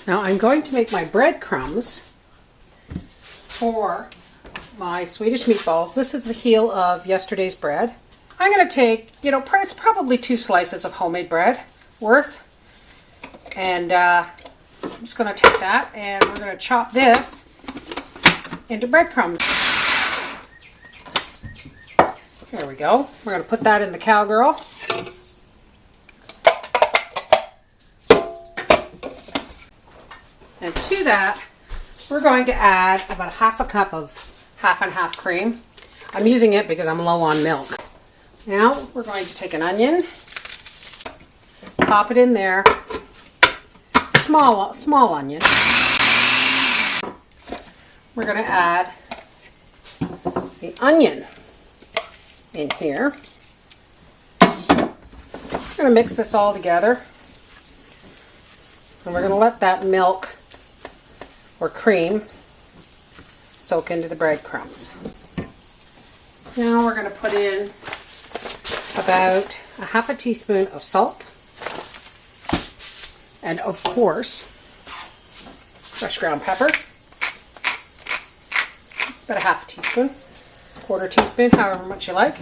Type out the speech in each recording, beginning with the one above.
Now I'm going to make my breadcrumbs for my Swedish meatballs. This is the heel of yesterday's bread. I'm going to take, it's probably 2 slices of homemade bread worth. And I'm just going to take that and we're going to chop this into breadcrumbs. There we go. We're going to put that in the cowgirl. And to that, we're going to add about half a cup of half and half cream. I'm using it because I'm low on milk. Now we're going to take an onion, pop it in there, small onion. We're going to add the onion in here. We're going to mix this all together, and we're going to let that milk or cream soak into the breadcrumbs. Now we're going to put in about a half a teaspoon of salt, and of course fresh ground pepper, about a half a teaspoon, quarter teaspoon, however much you like.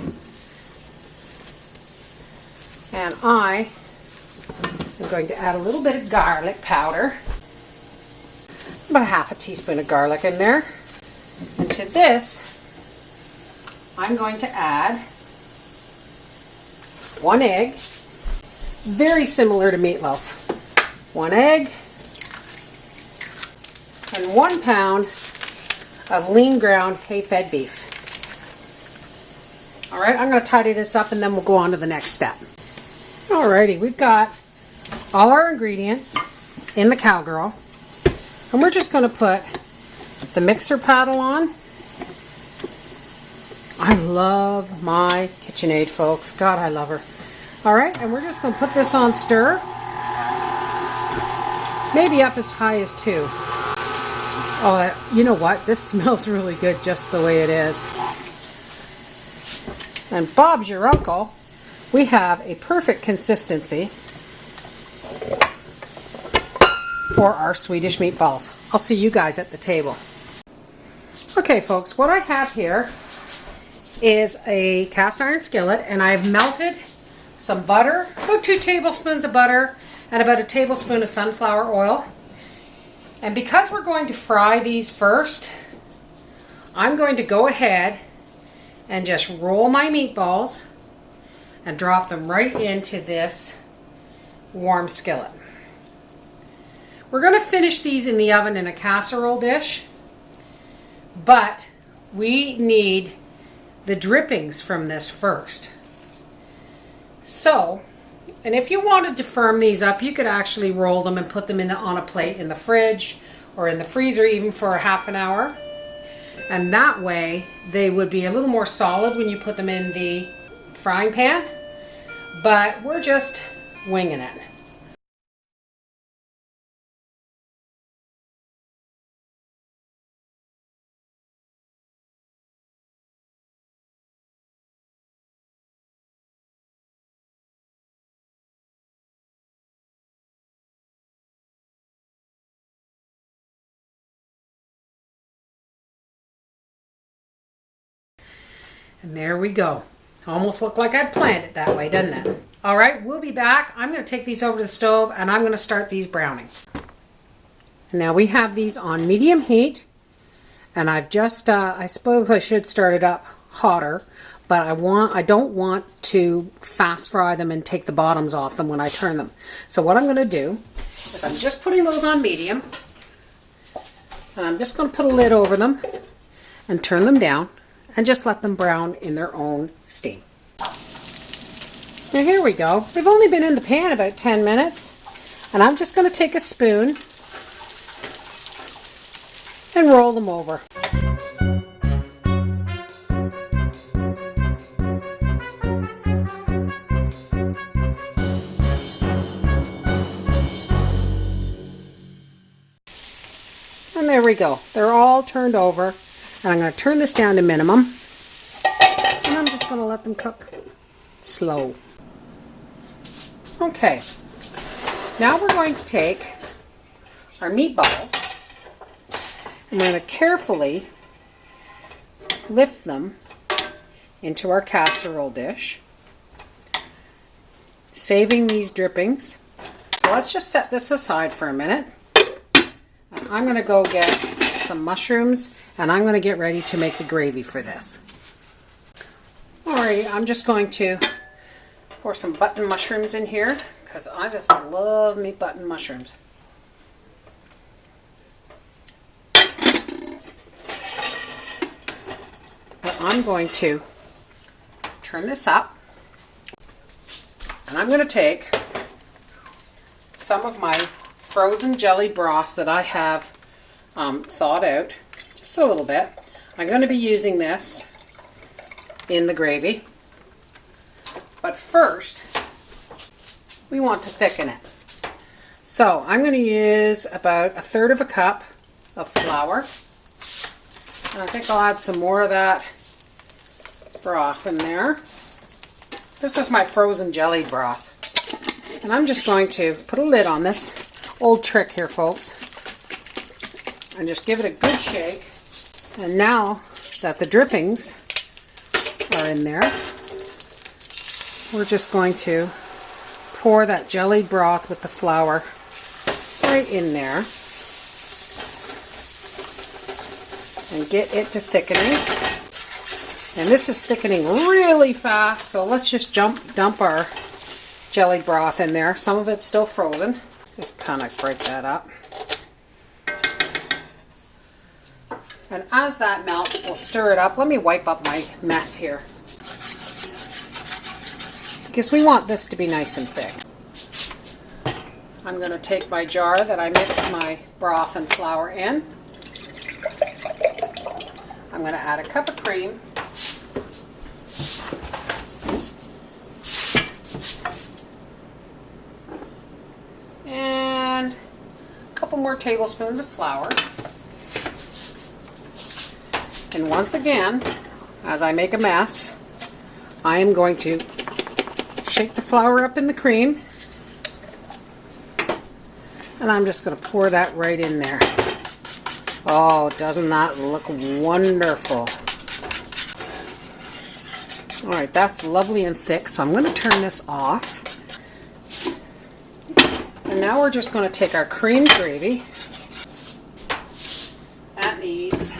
And I am going to add a little bit of garlic powder, about a half a teaspoon of garlic in there. And to this, I'm going to add 1 egg, very similar to meatloaf. 1 egg and 1 pound of lean ground hay-fed beef. Alright, I'm going to tidy this up and then we'll go on to the next step. Alrighty, we've got all our ingredients in the cowgirl, and we're just going to put the mixer paddle on. I love my KitchenAid, folks. God, I love her. Alright, and we're just going to put this on stir. Maybe up as high as 2. Oh, you know what? This smells really good just the way it is. And Bob's your uncle. We have a perfect consistency for our Swedish meatballs. I'll see you guys at the table. Okay, folks, what I have here is a cast iron skillet, and I've melted some butter, about 2 tablespoons of butter, and about a tablespoon of sunflower oil. And because we're going to fry these first, I'm going to go ahead and just roll my meatballs and drop them right into this warm skillet. We're going to finish these in the oven in a casserole dish, but we need the drippings from this first. So, and if you wanted to firm these up, you could actually roll them and put them on a plate in the fridge or in the freezer even for a half an hour. And that way they would be a little more solid when you put them in the frying pan. But we're just winging it. And there we go. Almost looked like I'd planned it that way, doesn't it? All right, we'll be back. I'm going to take these over to the stove and I'm going to start these browning. Now we have these on medium heat, and I've just, I suppose I should start it up hotter, but I don't want to fast fry them and take the bottoms off them when I turn them. So what I'm going to do is I'm just putting those on medium, and I'm just going to put a lid over them and turn them down and just let them brown in their own steam. Now here we go. They've only been in the pan about 10 minutes, and I'm just going to take a spoon and roll them over. And there we go. They're all turned over. And I'm going to turn this down to minimum. And I'm just going to let them cook slow. Okay. Now we're going to take our meatballs. And we're going to carefully lift them into our casserole dish, saving these drippings. So let's just set this aside for a minute. And I'm going to go get some mushrooms, and I'm going to get ready to make the gravy for this. Alrighty, I'm just going to pour some button mushrooms in here because I just love me button mushrooms. But I'm going to turn this up, and I'm going to take some of my frozen jelly broth that I have thawed out, just a little bit. I'm going to be using this in the gravy. But first, we want to thicken it. So I'm going to use about 1/3 cup of flour. And I think I'll add some more of that broth in there. This is my frozen jelly broth. And I'm just going to put a lid on this. Old trick here, folks. And just give it a good shake. And now that the drippings are in there, we're just going to pour that jellied broth with the flour right in there and get it to thickening. And this is thickening really fast, so let's just dump our jelly broth in there. Some of it's still frozen. Just kind of break that up. And as that melts, we'll stir it up. Let me wipe up my mess here, because we want this to be nice and thick. I'm going to take my jar that I mixed my broth and flour in. I'm going to add a cup of cream. And a couple more tablespoons of flour. And once again, as I make a mess, I am going to shake the flour up in the cream, and I'm just going to pour that right in there. Oh, doesn't that look wonderful? Alright, that's lovely and thick, so I'm going to turn this off. And now we're just going to take our cream gravy. That needs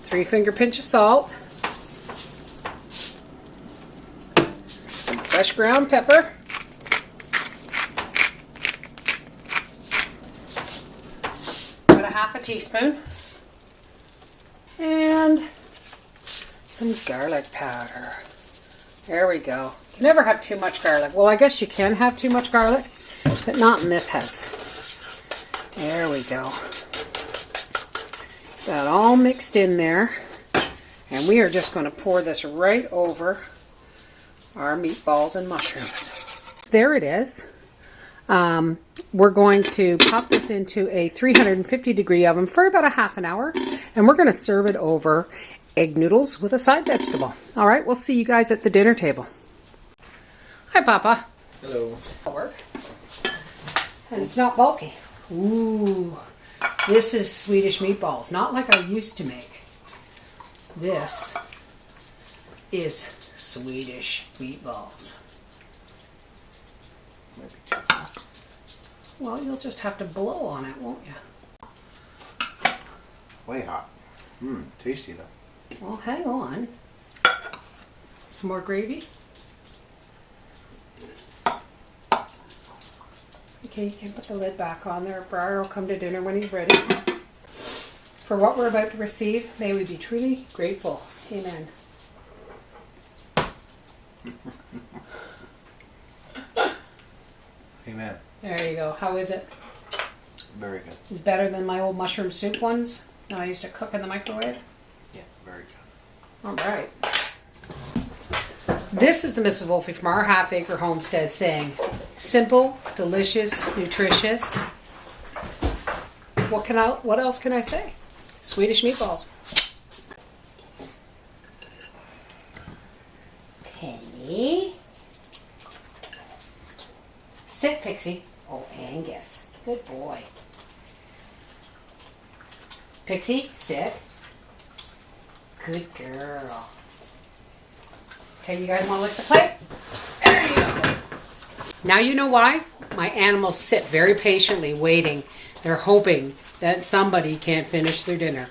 3-finger pinch of salt, some fresh ground pepper, about 1/2 teaspoon, and some garlic powder. There we go. You can never have too much garlic. Well, I guess you can have too much garlic, but not in this house. There we go. That all mixed in there, and we are just going to pour this right over our meatballs and mushrooms. There it is. We're going to pop this into a 350-degree oven for about 1/2 hour, and we're going to serve it over egg noodles with a side vegetable. All right, we'll see you guys at the dinner table. Hi, Papa. Hello. And it's not bulky. Ooh. This is Swedish meatballs, not like I used to make. This is Swedish meatballs. Might be too hot. Well, you'll just have to blow on it, won't you? Way hot. Tasty though. Well, hang on. Some more gravy. Okay, you can put the lid back on there. Briar will come to dinner when he's ready. For what we're about to receive, may we be truly grateful. Amen. Amen. There you go. How is it? Very good. It's better than my old mushroom soup ones that I used to cook in the microwave. Yeah, very good. All right. This is the Mrs. Wolfie from our half-acre homestead saying, simple, delicious, nutritious. What else can I say? Swedish meatballs. Penny. Sit, Pixie. Oh, Angus. Good boy. Pixie, sit. Good girl. Okay, you guys want to lick the plate? There you go. Now you know why my animals sit very patiently waiting. They're hoping that somebody can't finish their dinner.